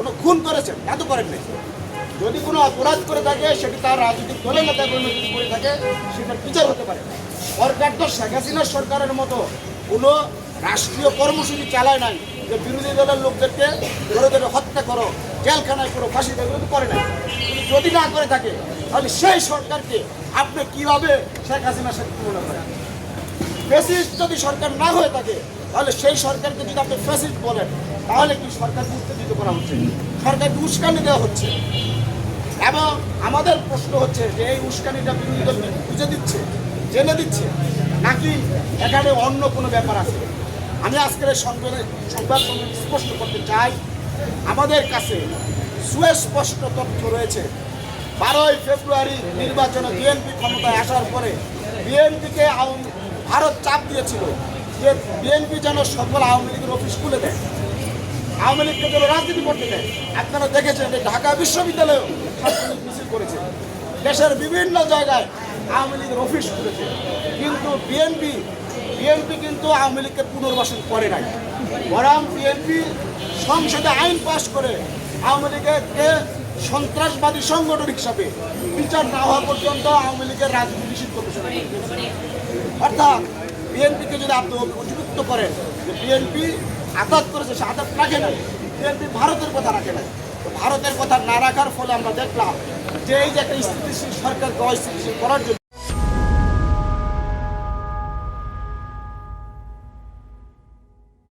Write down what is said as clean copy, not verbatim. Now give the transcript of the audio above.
কোনো খুন করেছেন? এত করেন নাই। যদি কোনো অপরাধ করে থাকে সেটি তার রাজনৈতিক দলের নেতা কর্মী যদি করে থাকে সেটার বিচার হতে পারে। সরকার তো শেখ হাসিনার সরকারের মতো কোনো রাষ্ট্রীয় কর্মসূচি চালায় নাই যে বিরোধী দলের লোকদেরকে ধরে ধরে হত্যা করো, জেলখানায় করো, ফাঁসি দেয়, এগুলো তো করে নাই। কিন্তু যদি না করে থাকে তাহলে সেই সরকারকে আপনি কীভাবে শেখ হাসিনার সাথে তুলনা করেন? ফ্যাসিস্ট যদি সরকার না হয়ে থাকে তাহলে সেই সরকারকে যদি আপনি ফ্যাসিস্ট বলেন তাহলে কি সরকারকে উত্তেজিত করা হচ্ছে, সরকারকে উস্কানি দেওয়া হচ্ছে? এবং আমাদের প্রশ্ন হচ্ছে যে এই উস্কানিটা বিরোধী দল বুঝে দিচ্ছে, জেনে দিচ্ছে, নাকি এখানে অন্য কোনো ব্যাপার আছে? আমি আজকের এই সংবাদ সম্মেলন স্পষ্ট করতে চাই, আমাদের কাছে সুস্পষ্ট তথ্য রয়েছে। 12ই ফেব্রুয়ারি নির্বাচনে বিএনপি ক্ষমতায় আসার পরে বিএনপিকে ভারত চাপ দিয়েছিল যে বিএনপি যেন সকল আওয়ামী লীগের অফিস খুলে দেয়, আওয়ামী লীগকে যেন রাজনীতি করতে দেয়। আপনারা দেখেছেন যে ঢাকা বিশ্ববিদ্যালয়েও ছাত্রলীগ মিছিল করেছে, দেশের বিভিন্ন জায়গায় আওয়ামী লীগের অফিস খুলেছে। কিন্তু বিএনপি কিন্তু আওয়ামী লীগকে পুনর্বাসন করে নাই, বরং বিএনপি সংসদে আইন পাশ করে আওয়ামী লীগকে সন্ত্রাসবাদী সংগঠন হিসাবে বিচার না হওয়া পর্যন্ত আওয়ামী লীগের রাজনীতি নিষিদ্ধ ঘোষণা করেছে। অর্থাৎ বিএনপিকে যদি আপনি অভিযুক্ত করেন যে বিএনপি আঘাত করেছে, সে আঘাত রাখে নাই, বিএনপি ভারতের কথা রাখে নাই। তো ভারতের কথা না রাখার ফলে আমরা দেখলাম যে এই যে একটা স্থিতিশীল সরকারকে অস্থিতিশীল করার জন্য